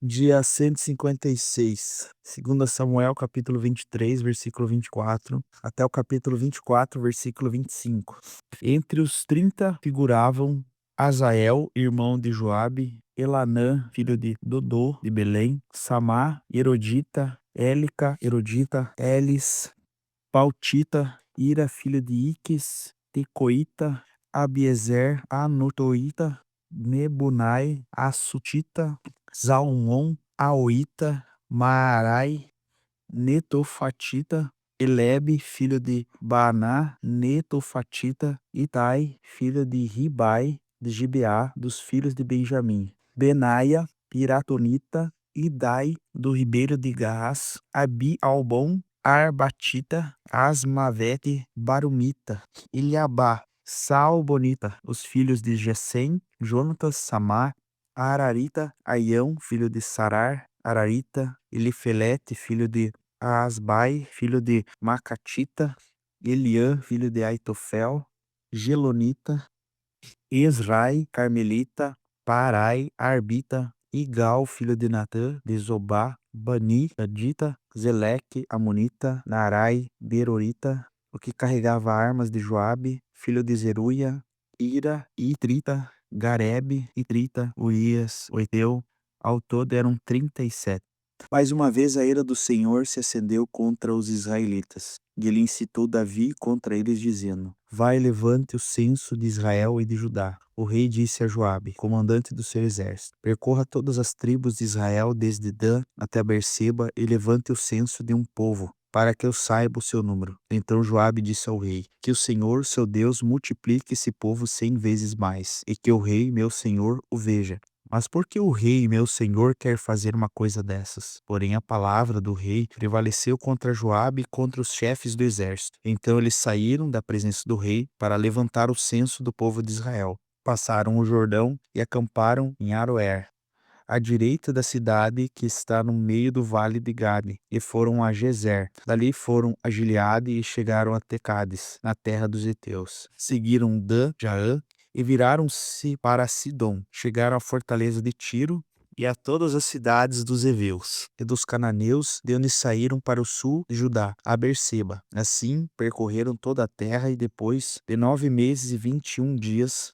Dia 156, 2 Samuel, capítulo 23, versículo 24, até o capítulo 24, versículo 25. Entre os 30 figuravam Azael, irmão de Joabe, Elanã, filho de Dodô, de Belém, Samá, Erodita, Élica, Erodita, Elis, Pautita, Ira, filho de Iques, Tecoita, Abiezer, Anotoita, Nebunai, Assutita, Zalmon, Aoita, Maarai, Netofatita, Elebe, filho de Baaná, Netofatita, Itai, filho de Ribai, de Gibeá, dos filhos de Benjamim, Benaia, Piratonita, Idai, do ribeiro de Gaás, Abi-Albon, Arbatita, Asmavete, Barumita, Ilhabá, Salbonita, os filhos de Gesem, Jonatas, Samar, Ararita, Aião, filho de Sarar, Ararita, Elifelete, filho de Asbai, filho de Macatita, Eliã, filho de Aitofel, Gelonita, Esrai, Carmelita, Parai, Arbita, Igal, filho de Natã, de Zobá, Bani, Adita, Zeleque, Amonita, Narai, Berorita, o que carregava armas de Joabe, filho de Zeruia, Ira, Itrita, Garebe, Itrita, Urias, Oiteu, ao todo eram 37. Mais uma vez a ira do Senhor se acendeu contra os israelitas, e ele incitou Davi contra eles, dizendo: Vai, levante o censo de Israel e de Judá. O rei disse a Joabe, comandante do seu exército: Percorra todas as tribos de Israel, desde Dan até Berseba, e levante o censo de um povo, para que eu saiba o seu número. Então Joabe disse ao rei: Que o Senhor, seu Deus, multiplique esse povo 100 vezes mais, e que o rei, meu senhor, o veja. Mas por que o rei, meu senhor, quer fazer uma coisa dessas? Porém a palavra do rei prevaleceu contra Joabe e contra os chefes do exército. Então eles saíram da presença do rei para levantar o censo do povo de Israel. Passaram o Jordão e acamparam em Aroer, à direita da cidade que está no meio do vale de Gade, e foram a Gezer. Dali foram a Gileade e chegaram a Tecades, na terra dos heteus. Seguiram Dan, Jaã, e viraram-se para Sidom. Chegaram à fortaleza de Tiro e a todas as cidades dos heveus e dos cananeus, de onde saíram para o sul de Judá, a Berseba. Assim percorreram toda a terra, e depois de 9 meses e 21 dias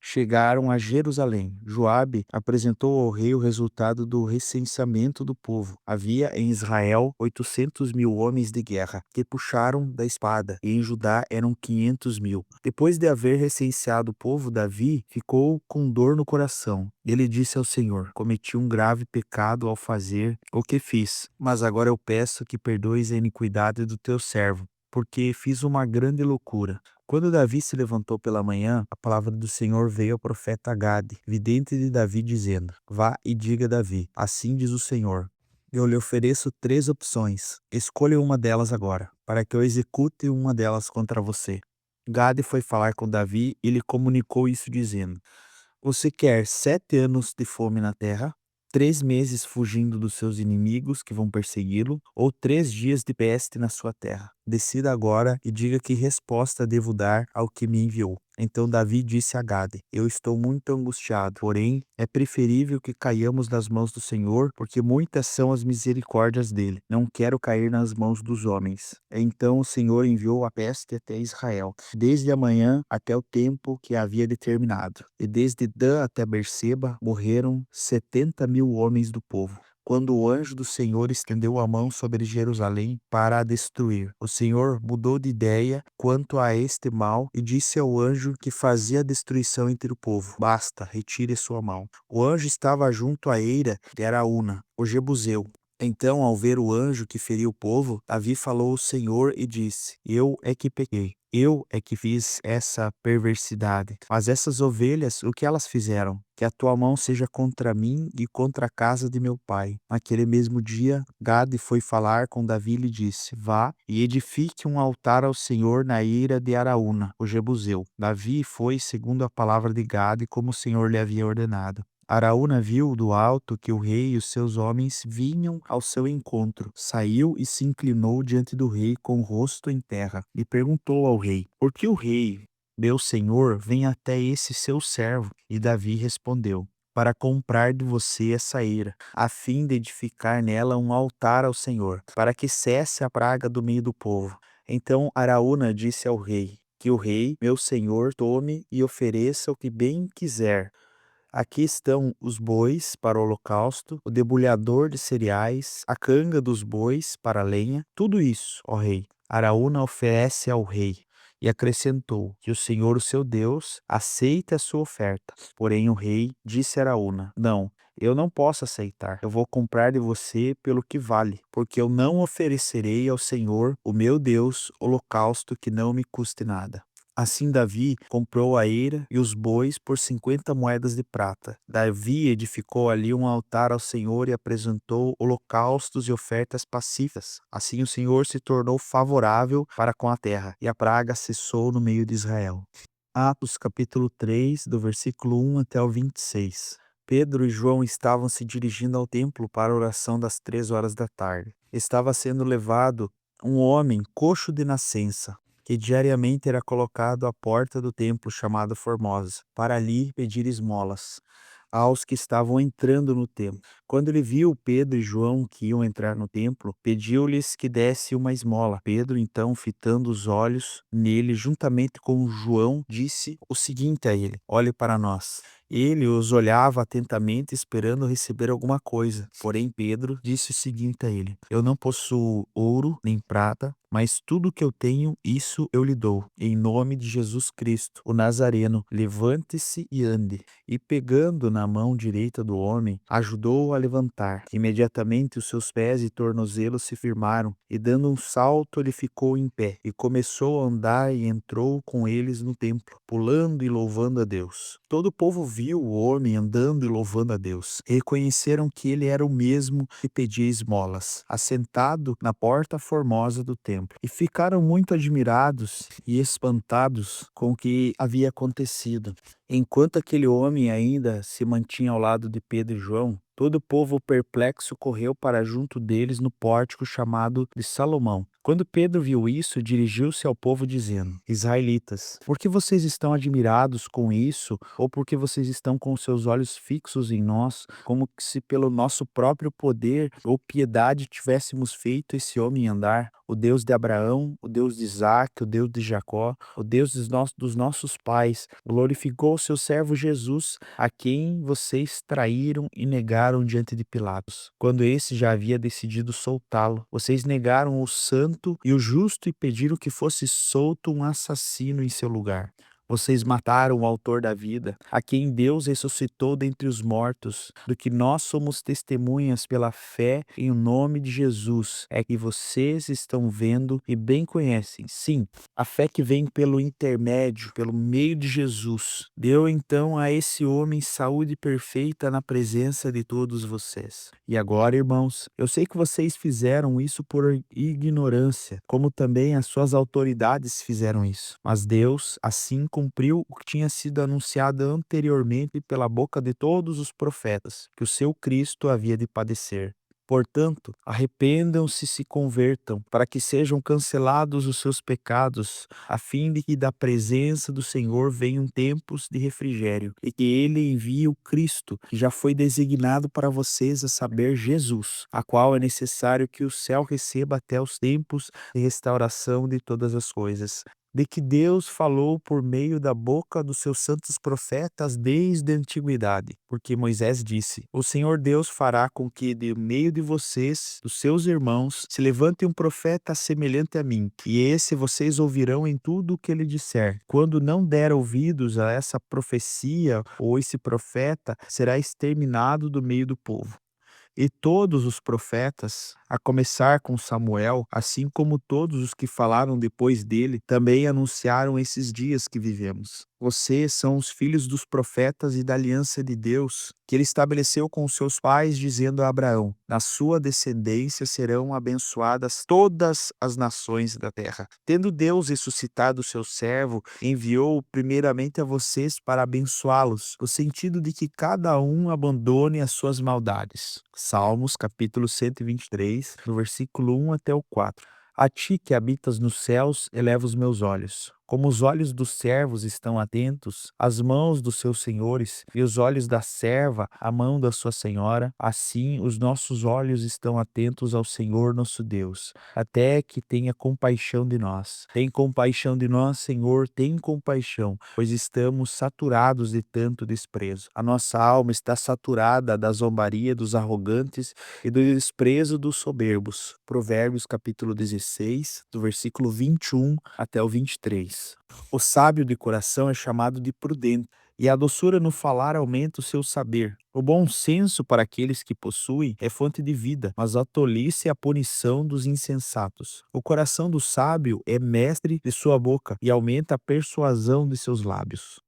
chegaram a Jerusalém. Joabe apresentou ao rei o resultado do recenseamento do povo. Havia em Israel 800.000 homens de guerra, que puxaram da espada, e em Judá eram 500.000. Depois de haver recenseado o povo, Davi ficou com dor no coração. Ele disse ao Senhor: Cometi um grave pecado ao fazer o que fiz, mas agora eu peço que perdoes a iniquidade do teu servo, porque fiz uma grande loucura. Quando Davi se levantou pela manhã, a palavra do Senhor veio ao profeta Gade, vidente de Davi, dizendo: Vá e diga a Davi: Assim diz o Senhor: Eu lhe ofereço 3 opções. Escolha uma delas agora, para que eu execute uma delas contra você. Gade foi falar com Davi e lhe comunicou isso, dizendo: Você quer 7 anos de fome na terra, 3 meses fugindo dos seus inimigos que vão persegui-lo, ou 3 dias de peste na sua terra? Decida agora e diga que resposta devo dar ao que me enviou. Então Davi disse a Gade: Eu estou muito angustiado, porém é preferível que caiamos nas mãos do Senhor, porque muitas são as misericórdias dele. Não quero cair nas mãos dos homens. Então o Senhor enviou a peste até Israel, desde a manhã até o tempo que havia determinado. E desde Dan até Berseba morreram 70.000 homens do povo, quando o anjo do Senhor estendeu a mão sobre Jerusalém para a destruir. O Senhor mudou de ideia quanto a este mal e disse ao anjo que fazia a destruição entre o povo: Basta, retire sua mão. O anjo estava junto à eira de Araúna, o Jebuseu. Então, ao ver o anjo que feria o povo, Davi falou ao Senhor e disse: Eu é que pequei. Eu é que fiz essa perversidade. Mas essas ovelhas, o que elas fizeram? Que a tua mão seja contra mim e contra a casa de meu pai. Naquele mesmo dia, Gade foi falar com Davi e lhe disse: Vá e edifique um altar ao Senhor na eira de Araúna, o Jebuseu. Davi foi segundo a palavra de Gade, como o Senhor lhe havia ordenado. Araúna viu do alto que o rei e os seus homens vinham ao seu encontro. Saiu e se inclinou diante do rei com o rosto em terra, e perguntou ao rei: Por que o rei, meu senhor, vem até esse seu servo? E Davi respondeu: para comprar de você essa eira, a fim de edificar nela um altar ao Senhor, para que cesse a praga do meio do povo. Então Araúna disse ao rei: que o rei, meu senhor, tome e ofereça o que bem quiser. Aqui estão os bois para o holocausto, o debulhador de cereais, a canga dos bois para a lenha, tudo isso, ó rei, Araúna oferece ao rei. E acrescentou que o Senhor, o seu Deus, aceite a sua oferta. Porém o rei disse a Araúna: não, eu não posso aceitar. Eu vou comprar de você pelo que vale, porque eu não oferecerei ao Senhor, o meu Deus, holocausto que não me custe nada. Assim Davi comprou a eira e os bois por 50 moedas de prata. Davi edificou ali um altar ao Senhor e apresentou holocaustos e ofertas pacíficas. Assim o Senhor se tornou favorável para com a terra, e a praga cessou no meio de Israel. Atos capítulo 3, do versículo 1 até o 26. Pedro e João estavam se dirigindo ao templo para a oração das 3 horas da tarde. Estava sendo levado um homem coxo de nascença, que diariamente era colocado à porta do templo chamado Formosa, para ali pedir esmolas aos que estavam entrando no templo. Quando ele viu Pedro e João que iam entrar no templo, pediu-lhes que desse uma esmola. Pedro, então, fitando os olhos nele, juntamente com João, disse o seguinte a ele: olhe para nós. Ele os olhava atentamente, esperando receber alguma coisa. Porém, Pedro disse o seguinte a ele: eu não possuo ouro nem prata, mas tudo o que eu tenho, isso eu lhe dou. Em nome de Jesus Cristo, o Nazareno, levante-se e ande. E pegando na mão direita do homem, ajudou-o a levantar. Imediatamente os seus pés e tornozelos se firmaram, e dando um salto ele ficou em pé, e começou a andar e entrou com eles no templo, pulando e louvando a Deus. Todo o povo viu o homem andando e louvando a Deus. Reconheceram que ele era o mesmo que pedia esmolas, assentado na porta formosa do templo, e ficaram muito admirados e espantados com o que havia acontecido. Enquanto aquele homem ainda se mantinha ao lado de Pedro e João, todo o povo perplexo correu para junto deles no pórtico chamado de Salomão. Quando Pedro viu isso, dirigiu-se ao povo dizendo: Israelitas, por que vocês estão admirados com isso, ou por que vocês estão com seus olhos fixos em nós, como se pelo nosso próprio poder ou piedade tivéssemos feito esse homem andar? O Deus de Abraão, o Deus de Isaque, o Deus de Jacó, o Deus dos nossos pais, glorificou o seu servo Jesus, a quem vocês traíram e negaram diante de Pilatos. Quando esse já havia decidido soltá-lo, vocês negaram o santo e o justo e pediram que fosse solto um assassino em seu lugar. Vocês mataram o autor da vida, a quem Deus ressuscitou dentre os mortos, do que nós somos testemunhas pela fé em nome de Jesus, é que vocês estão vendo e bem conhecem. Sim, a fé que vem pelo intermédio, pelo meio de Jesus, deu então a esse homem saúde perfeita na presença de todos vocês. E agora, irmãos, eu sei que vocês fizeram isso por ignorância, como também as suas autoridades fizeram isso. Mas Deus, assim, cumpriu o que tinha sido anunciado anteriormente pela boca de todos os profetas, que o seu Cristo havia de padecer. Portanto, arrependam-se e se convertam, para que sejam cancelados os seus pecados, a fim de que da presença do Senhor venham tempos de refrigério, e que ele envie o Cristo, que já foi designado para vocês, a saber, Jesus, a qual é necessário que o céu receba até os tempos de restauração de todas as coisas, de que Deus falou por meio da boca dos seus santos profetas desde a antiguidade. Porque Moisés disse: o Senhor Deus fará com que de meio de vocês, dos seus irmãos, se levante um profeta semelhante a mim, e esse vocês ouvirão em tudo o que ele disser. Quando não der ouvidos a essa profecia ou esse profeta, será exterminado do meio do povo. E todos os profetas, a começar com Samuel, assim como todos os que falaram depois dele, também anunciaram esses dias que vivemos. Vocês são os filhos dos profetas e da aliança de Deus, que ele estabeleceu com seus pais, dizendo a Abraão: na sua descendência serão abençoadas todas as nações da terra. Tendo Deus ressuscitado o seu servo, enviou-o primeiramente a vocês para abençoá-los, no sentido de que cada um abandone as suas maldades. Salmos capítulo 123, do versículo 1 até o 4. A ti que habitas nos céus, eleva os meus olhos. Como os olhos dos servos estão atentos às mãos dos seus senhores e os olhos da serva à mão da sua senhora, assim os nossos olhos estão atentos ao Senhor nosso Deus, até que tenha compaixão de nós. Tem compaixão de nós, Senhor, tem compaixão, pois estamos saturados de tanto desprezo. A nossa alma está saturada da zombaria dos arrogantes e do desprezo dos soberbos. Provérbios capítulo 16, do versículo 21 até o 23. O sábio de coração é chamado de prudente, e a doçura no falar aumenta o seu saber. O bom senso para aqueles que possuem é fonte de vida, mas a tolice é a punição dos insensatos. O coração do sábio é mestre de sua boca e aumenta a persuasão de seus lábios.